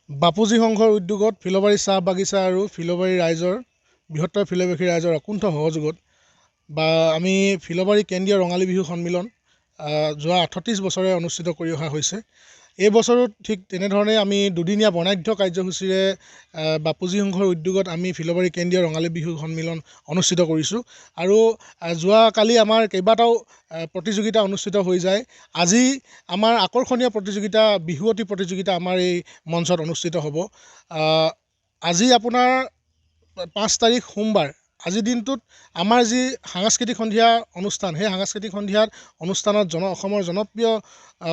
বাপুজী সংঘৰ উদ্যোগত ফিলবাৰী চাহ বাগিচা আৰু ফিলবাৰী ৰাইজৰ বৃহত্তৰ ফিলবাসী ৰাইজৰ অকুণ্ঠ সহযোগত আমি ফিলবাৰী কেন্দ্ৰীয় ৰঙালী বিহু সন্মিলন যোৱা ৩৮ বছৰে অনুষ্ঠিত কৰি অহা হৈছে। এই বছৰো ঠিক তেনেধৰণে আমি দুদিনীয়া বৰ্ণাঢ্য কাৰ্যসূচীৰে বাপুজী সংঘৰ উদ্যোগত আমি ফিলবাৰী কেন্দ্ৰীয় ৰঙালী বিহু সন্মিলন অনুষ্ঠিত কৰিছোঁ। আৰু যোৱাকালি আমাৰ কেইবাটাও প্ৰতিযোগিতা অনুষ্ঠিত হৈ যায়। আজি আমাৰ আকৰ্ষণীয় প্ৰতিযোগিতা বিহুৱতী প্ৰতিযোগিতা আমাৰ এই মঞ্চত অনুষ্ঠিত হ'ব। আজি আপোনাৰ 5 তাৰিখ সোমবাৰ। আজিৰ দিনটোত আমাৰ যি সাংস্কৃতিক সন্ধিয়া অনুষ্ঠান, সেই সাংস্কৃতিক সন্ধিয়াত অনুষ্ঠানত অসমৰ জনপ্ৰিয়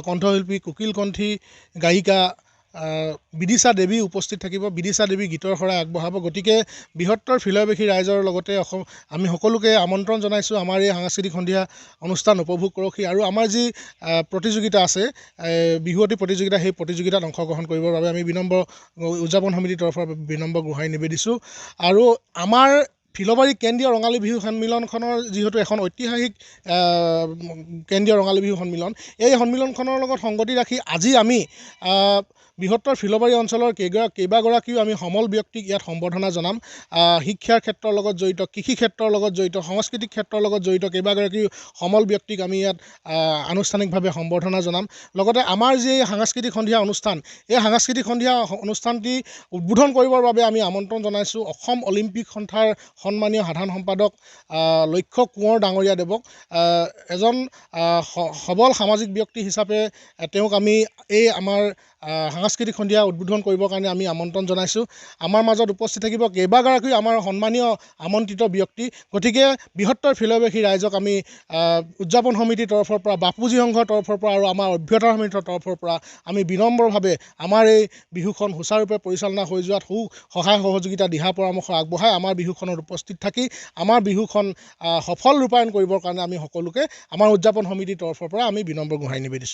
কণ্ঠশিল্পী কুকিল কণ্ঠী গায়িকা বিদিশা দেৱী উপস্থিত থাকিব। বিদিশা দেৱী গীতৰ শৰাই আগবঢ়াব। গতিকে বৃহত্তৰ ফিলবাসী ৰাইজৰ লগতে আমি সকলোকে আমন্ত্ৰণ জনাইছোঁ আমাৰ এই সাংস্কৃতিক সন্ধিয়া অনুষ্ঠান উপভোগ কৰকহি। আৰু আমাৰ যি প্ৰতিযোগিতা আছে বিহুৱতী প্ৰতিযোগিতা, সেই প্ৰতিযোগিতাত অংশগ্ৰহণ কৰিবৰ বাবে আমি বিনম্ৰ উদযাপন সমিতিৰ তৰফৰ পৰা বিনম্ৰ গোহাৰি নিবেদিছোঁ। আৰু আমাৰ ফিলবাৰী কেন্দ্ৰীয় ৰঙালী বিহু সন্মিলনখনৰ যিহেতু এখন ঐতিহাসিক কেন্দ্ৰীয় ৰঙালী বিহু সন্মিলন, এই সন্মিলনখনৰ লগত সংগতি ৰাখি আজি আমি বৃহত্তৰ ফিলবাৰী অঞ্চলৰ কেইবাগৰাকীও আমি সমল ব্যক্তিক ইয়াত সম্বৰ্ধনা জনাম। শিক্ষাৰ ক্ষেত্ৰৰ লগত জড়িত, কৃষি ক্ষেত্ৰৰ লগত জড়িত, সাংস্কৃতিক ক্ষেত্ৰৰ লগত জড়িত কেইবাগৰাকী সমল ব্যক্তিক আমি ইয়াত আনুষ্ঠানিকভাৱে সম্বৰ্ধনা জনাম। লগতে আমাৰ যি সাংস্কৃতিক সন্ধিয়া অনুষ্ঠান, এই সাংস্কৃতিক সন্ধিয়া অনুষ্ঠানটি উদ্বোধন কৰিবৰ বাবে আমি আমন্ত্ৰণ জনাইছোঁ অসম অলিম্পিক সন্থাৰ সন্মানীয় সাধাৰণ সম্পাদক লক্ষ্য কোঁৱৰ ডাঙৰীয়া দেৱক। এজন সবল সামাজিক ব্যক্তি হিচাপে তেওঁক আমি এই আমাৰ সাংস্কৃতিক সন্ধিয়া উদ্বোধন কৰিবৰ কাৰণে আমি আমন্ত্ৰণ জনাইছোঁ। আমাৰ মাজত উপস্থিত থাকিব কেইবাগৰাকীও আমাৰ সন্মানীয় আমন্ত্ৰিত ব্যক্তি। গতিকে বৃহত্তৰ ফিলবাসী ৰাইজক আমি উদযাপন সমিতিৰ তৰফৰ পৰা, বাপুজী সংঘৰ তৰফৰ পৰা আৰু আমাৰ অভ্যৰ্থনা সমিতিৰ তৰফৰ পৰা আমি বিনম্ৰভাৱে আমাৰ এই বিহুখন সুচাৰুৰূপে পৰিচালনা হৈ যোৱাত সহায় সহযোগিতা দিহা পৰামৰ্শ আগবঢ়াই আমাৰ বিহুখনত উপস্থিত থাকি আমাৰ বিহুখন সফল ৰূপায়ণ কৰিবৰ কাৰণে আমি সকলোকে আমাৰ উদযাপন সমিতিৰ তৰফৰ পৰা আমি বিনম্ৰ গোহাৰি নিবেদিছোঁ।